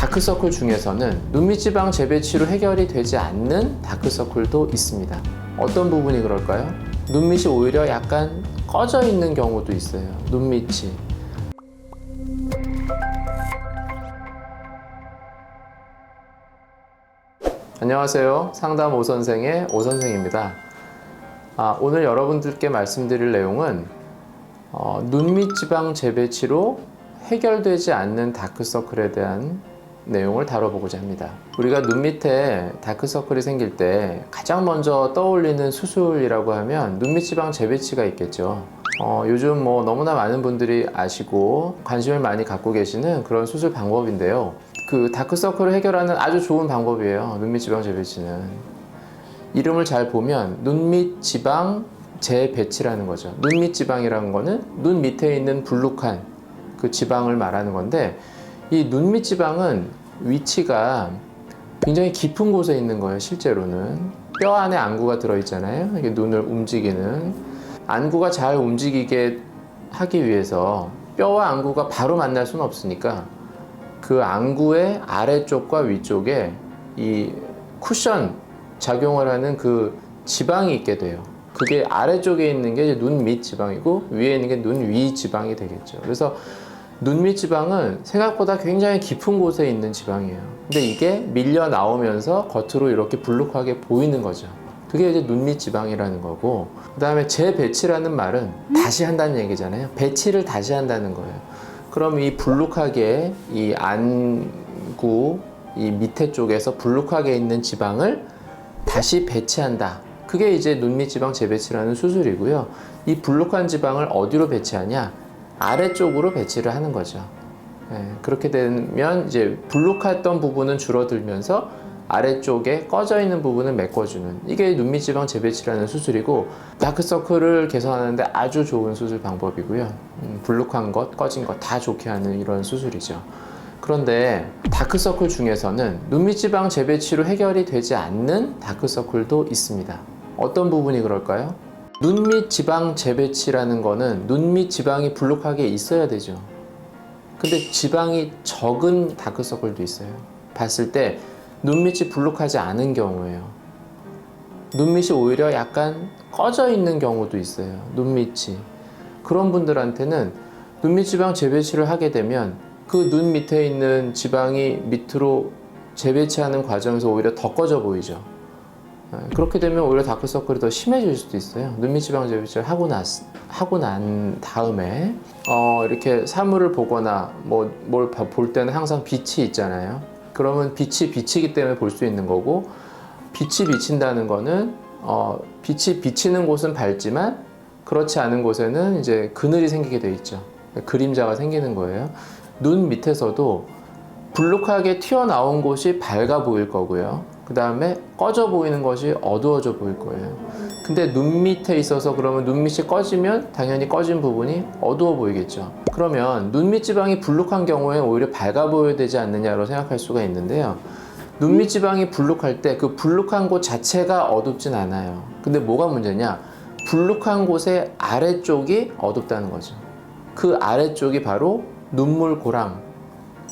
다크서클 중에서는 눈밑지방 재배치로 해결이 되지 않는 다크서클도 있습니다. 어떤 부분이 그럴까요? 눈밑이 오히려 약간 꺼져 있는 경우도 있어요. 눈밑이. 안녕하세요. 상담 오선생의 오선생입니다. 오늘 여러분들께 말씀드릴 내용은 눈밑지방 재배치로 해결되지 않는 다크서클에 대한 내용을 다뤄보고자 합니다. 우리가 눈 밑에 다크서클이 생길 때 가장 먼저 떠올리는 수술이라고 하면 눈밑지방 재배치가 있겠죠. 요즘 너무나 많은 분들이 아시고 관심을 많이 갖고 계시는 그런 수술 방법인데요. 그 다크서클을 해결하는 아주 좋은 방법이에요. 눈밑지방 재배치는. 이름을 잘 보면 눈밑지방 재배치라는 거죠. 눈밑지방이라는 거는 눈 밑에 있는 불룩한 그 지방을 말하는 건데, 이 눈밑지방은 위치가 굉장히 깊은 곳에 있는 거예요. 실제로는 뼈 안에 안구가 들어있잖아요. 이게 눈을 움직이는 안구가 잘 움직이게 하기 위해서 뼈와 안구가 바로 만날 수는 없으니까 그 안구의 아래쪽과 위쪽에 이 쿠션 작용을 하는 그 지방이 있게 돼요. 그게 아래쪽에 있는 게 눈 밑 지방이고 위에 있는 게 눈 위 지방이 되겠죠. 그래서 눈밑 지방은 생각보다 굉장히 깊은 곳에 있는 지방이에요. 근데 이게 밀려 나오면서 겉으로 이렇게 불룩하게 보이는 거죠. 그게 이제 눈밑 지방이라는 거고, 그 다음에 재배치라는 말은 다시 한다는 얘기잖아요. 배치를 다시 한다는 거예요. 그럼 이 불룩하게 이 안구 이 밑에 쪽에서 불룩하게 있는 지방을 다시 배치한다. 그게 이제 눈밑 지방 재배치라는 수술이고요. 이 불룩한 지방을 어디로 배치하냐? 아래쪽으로 배치를 하는 거죠. 그렇게 되면 이제 불룩했던 부분은 줄어들면서 아래쪽에 꺼져 있는 부분을 메꿔주는, 이게 눈밑지방 재배치라는 수술이고, 다크서클을 개선하는데 아주 좋은 수술 방법이고요. 불룩한 것, 꺼진 것 다 좋게 하는 이런 수술이죠. 그런데 다크서클 중에서는 눈밑지방 재배치로 해결이 되지 않는 다크서클도 있습니다. 어떤 부분이 그럴까요? 눈밑 지방 재배치라는 거는 눈밑 지방이 불룩하게 있어야 되죠. 근데 지방이 적은 다크서클도 있어요. 봤을 때 눈밑이 불룩하지 않은 경우예요. 눈밑이 오히려 약간 꺼져 있는 경우도 있어요. 눈밑이. 그런 분들한테는 눈밑 지방 재배치를 하게 되면 그 눈 밑에 있는 지방이 밑으로 재배치하는 과정에서 오히려 더 꺼져 보이죠. 그렇게 되면 오히려 다크서클이 더 심해질 수도 있어요. 눈밑지방 재배치를 하고 난 다음에 이렇게 사물을 보거나 뭘 볼 때는 항상 빛이 있잖아요. 그러면 빛이 비치기 때문에 볼 수 있는 거고, 빛이 비친다는 거는 빛이 비치는 곳은 밝지만 그렇지 않은 곳에는 이제 그늘이 생기게 돼 있죠. 그림자가 생기는 거예요. 눈 밑에서도 불룩하게 튀어나온 곳이 밝아 보일 거고요. 그 다음에 꺼져 보이는 것이 어두워져 보일 거예요. 근데 눈 밑에 있어서 그러면 눈 밑이 꺼지면 당연히 꺼진 부분이 어두워 보이겠죠. 그러면 눈밑 지방이 불룩한 경우에 오히려 밝아 보여야 되지 않느냐로 생각할 수가 있는데요. 눈밑 지방이 불룩할 때 그 불룩한 곳 자체가 어둡진 않아요. 근데 뭐가 문제냐? 불룩한 곳의 아래쪽이 어둡다는 거죠. 그 아래쪽이 바로 눈물 고랑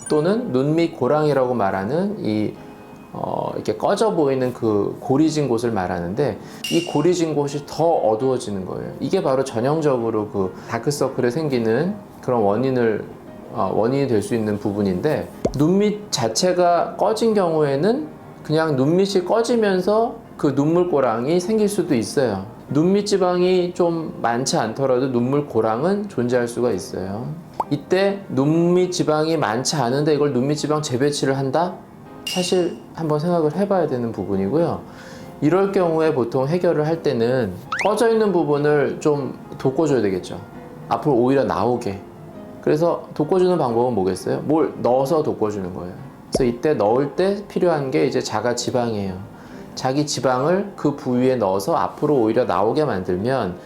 또는 눈밑 고랑이라고 말하는 이렇게 꺼져 보이는 그 고리진 곳을 말하는데, 이 고리진 곳이 더 어두워지는 거예요. 이게 바로 전형적으로 그 다크서클에 생기는 그런 원인이 될 수 있는 부분인데, 눈밑 자체가 꺼진 경우에는 그냥 눈밑이 꺼지면서 그 눈물고랑이 생길 수도 있어요. 눈밑 지방이 좀 많지 않더라도 눈물고랑은 존재할 수가 있어요. 이때 눈밑 지방이 많지 않은데 이걸 눈밑 지방 재배치를 한다? 사실 한번 생각을 해봐야 되는 부분이고요. 이럴 경우에 보통 해결을 할 때는 꺼져 있는 부분을 좀 돋궈줘야 되겠죠. 앞으로 오히려 나오게. 그래서 돋궈주는 방법은 뭐겠어요? 뭘 넣어서 돋궈주는 거예요. 그래서 이때 넣을 때 필요한 게 이제 자가 지방이에요. 자기 지방을 그 부위에 넣어서 앞으로 오히려 나오게 만들면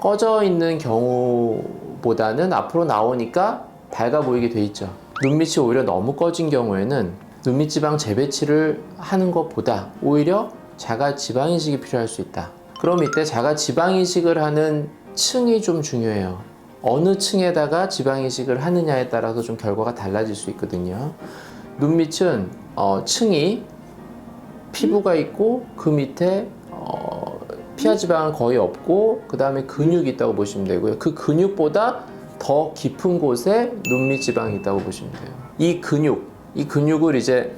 꺼져 있는 경우보다는 앞으로 나오니까 밝아 보이게 돼 있죠. 눈밑이 오히려 너무 꺼진 경우에는 눈밑 지방 재배치를 하는 것보다 오히려 자가 지방 이식이 필요할 수 있다. 그럼 이때 자가 지방 이식을 하는 층이 좀 중요해요. 어느 층에다가 지방 이식을 하느냐에 따라서 좀 결과가 달라질 수 있거든요. 눈 밑은 층이 피부가 있고 그 밑에 피하 지방은 거의 없고 그 다음에 근육이 있다고 보시면 되고요. 그 근육보다 더 깊은 곳에 눈 밑 지방이 있다고 보시면 돼요. 이 근육을 이제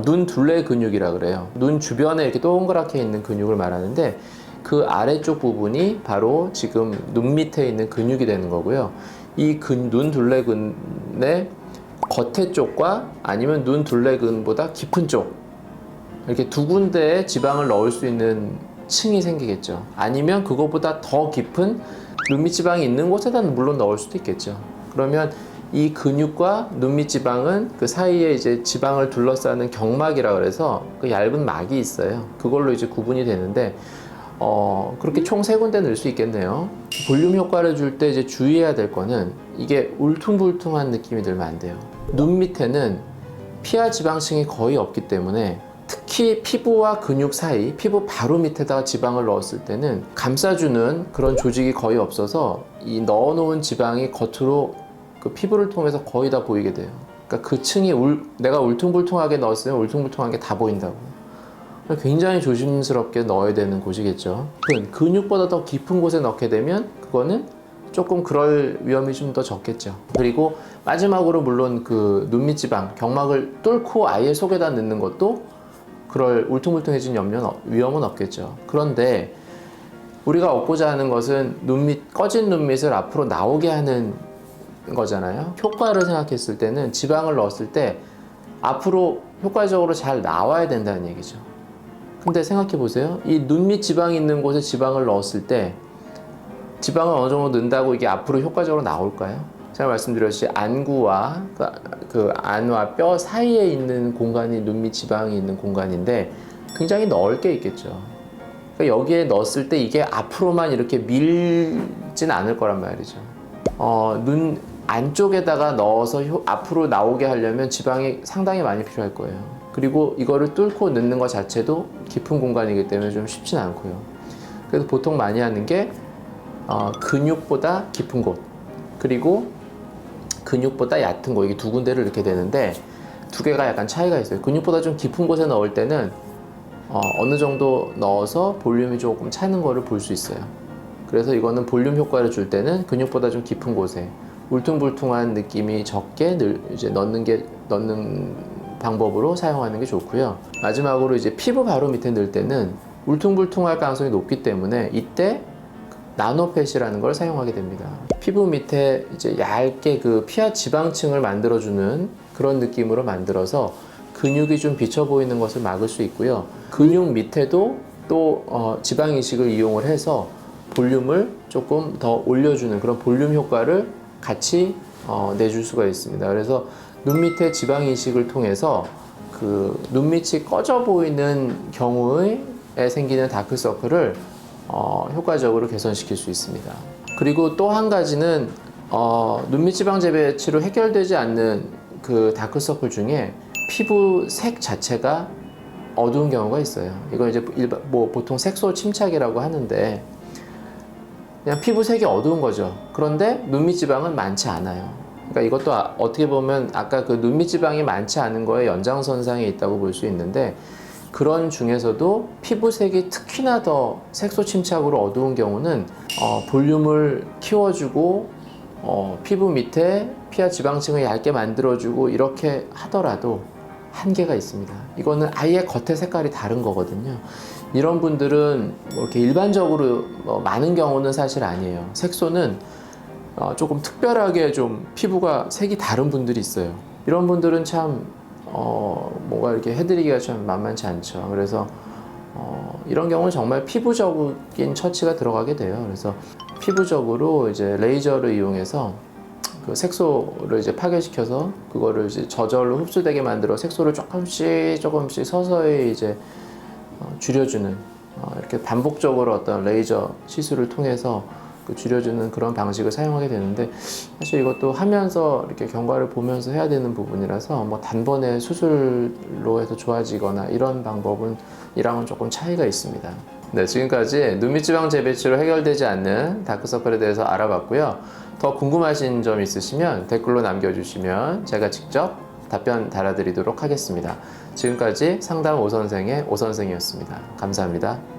눈 둘레 근육이라 그래요. 눈 주변에 이렇게 동그랗게 있는 근육을 말하는데 그 아래쪽 부분이 바로 지금 눈 밑에 있는 근육이 되는 거고요. 이 눈 둘레근의 겉에 쪽과 아니면 눈 둘레근보다 깊은 쪽, 이렇게 두 군데에 지방을 넣을 수 있는 층이 생기겠죠. 아니면 그것보다 더 깊은 눈밑 지방이 있는 곳에다 물론 넣을 수도 있겠죠. 그러면 이 근육과 눈밑 지방은 그 사이에 이제 지방을 둘러싸는 경막이라 그래서 그 얇은 막이 있어요. 그걸로 이제 구분이 되는데 그렇게 총 세 군데 넣을 수 있겠네요. 볼륨 효과를 줄 때 이제 주의해야 될 거는 이게 울퉁불퉁한 느낌이 들면 안 돼요. 눈 밑에는 피하 지방층이 거의 없기 때문에 특히 피부와 근육 사이, 피부 바로 밑에다가 지방을 넣었을 때는 감싸주는 그런 조직이 거의 없어서 이 넣어놓은 지방이 겉으로 그 피부를 통해서 거의 다 보이게 돼요. 그러니까 그 층이 내가 울퉁불퉁하게 넣었으면 울퉁불퉁한 게 다 보인다고. 굉장히 조심스럽게 넣어야 되는 곳이겠죠. 근육보다 더 깊은 곳에 넣게 되면 그거는 조금 그럴 위험이 좀 더 적겠죠. 그리고 마지막으로 물론 그 눈밑 지방, 경막을 뚫고 아예 속에다 넣는 것도 그럴 울퉁불퉁해진 위험은 없겠죠. 그런데 우리가 얻고자 하는 것은 꺼진 눈밑을 앞으로 나오게 하는 거잖아요. 효과를 생각했을 때는 지방을 넣었을 때 앞으로 효과적으로 잘 나와야 된다는 얘기죠. 근데 생각해 보세요. 이 눈밑 지방이 있는 곳에 지방을 넣었을 때 지방을 어느 정도 넣는다고 이게 앞으로 효과적으로 나올까요? 제가 말씀드렸듯이 안구와 그 안과 뼈 사이에 있는 공간이 눈밑 지방이 있는 공간인데 굉장히 넓게 있겠죠. 그러니까 여기에 넣었을 때 이게 앞으로만 이렇게 밀진 않을 거란 말이죠. 눈 안쪽에다가 넣어서 앞으로 나오게 하려면 지방이 상당히 많이 필요할 거예요. 그리고 이거를 뚫고 넣는 것 자체도 깊은 공간이기 때문에 좀 쉽진 않고요. 그래서 보통 많이 하는 게 근육보다 깊은 곳, 그리고 근육보다 얕은 곳, 이게 두 군데를 넣게 되는데 두 개가 약간 차이가 있어요. 근육보다 좀 깊은 곳에 넣을 때는 어느 정도 넣어서 볼륨이 조금 차는 거를 볼 수 있어요. 그래서 이거는 볼륨 효과를 줄 때는 근육보다 좀 깊은 곳에 울퉁불퉁한 느낌이 적게 이제 넣는 방법으로 사용하는 게 좋고요. 마지막으로 이제 피부 바로 밑에 넣을 때는 울퉁불퉁할 가능성이 높기 때문에 이때 나노펫이라는 걸 사용하게 됩니다. 피부 밑에 이제 얇게 그 피하 지방층을 만들어주는 그런 느낌으로 만들어서 근육이 좀 비쳐 보이는 것을 막을 수 있고요. 근육 밑에도 또 지방 이식을 이용을 해서 볼륨을 조금 더 올려주는 그런 볼륨 효과를 같이 내줄 수가 있습니다. 그래서 눈 밑에 지방 이식을 통해서 그 눈밑이 꺼져 보이는 경우에 생기는 다크서클을 효과적으로 개선시킬 수 있습니다. 그리고 또 한 가지는 눈밑 지방 재배치로 해결되지 않는 그 다크서클 중에 피부 색 자체가 어두운 경우가 있어요. 이걸 이제 보통 색소 침착이라고 하는데 그냥 피부 색이 어두운 거죠. 그런데 눈밑 지방은 많지 않아요. 그러니까 이것도 어떻게 보면 아까 그 눈밑 지방이 많지 않은 거에 연장선상에 있다고 볼 수 있는데 그런 중에서도 피부색이 특히나 더 색소 침착으로 어두운 경우는 볼륨을 키워주고 피부 밑에 피하 지방층을 얇게 만들어주고 이렇게 하더라도 한계가 있습니다. 이거는 아예 겉의 색깔이 다른 거거든요. 이런 분들은 이렇게 일반적으로 많은 경우는 사실 아니에요. 색소는 조금 특별하게 좀 피부가 색이 다른 분들이 있어요. 이런 분들은 참 뭔가 이렇게 해드리기가 좀 만만치 않죠. 그래서 이런 경우는 정말 피부적인 처치가 들어가게 돼요. 그래서 피부적으로 이제 레이저를 이용해서 그 색소를 이제 파괴시켜서 그거를 이제 저절로 흡수되게 만들어 색소를 조금씩 서서히 이제 줄여주는 이렇게 반복적으로 어떤 레이저 시술을 통해서 줄여주는 그런 방식을 사용하게 되는데 사실 이것도 하면서 이렇게 경과를 보면서 해야 되는 부분이라서 뭐 단번에 수술로 해서 좋아지거나 이런 방법이랑은 조금 차이가 있습니다. 네, 지금까지 눈밑 지방 재배치로 해결되지 않는 다크서클에 대해서 알아봤고요. 더 궁금하신 점 있으시면 댓글로 남겨주시면 제가 직접 답변 달아드리도록 하겠습니다. 지금까지 상담 오선생의 오선생이었습니다. 감사합니다.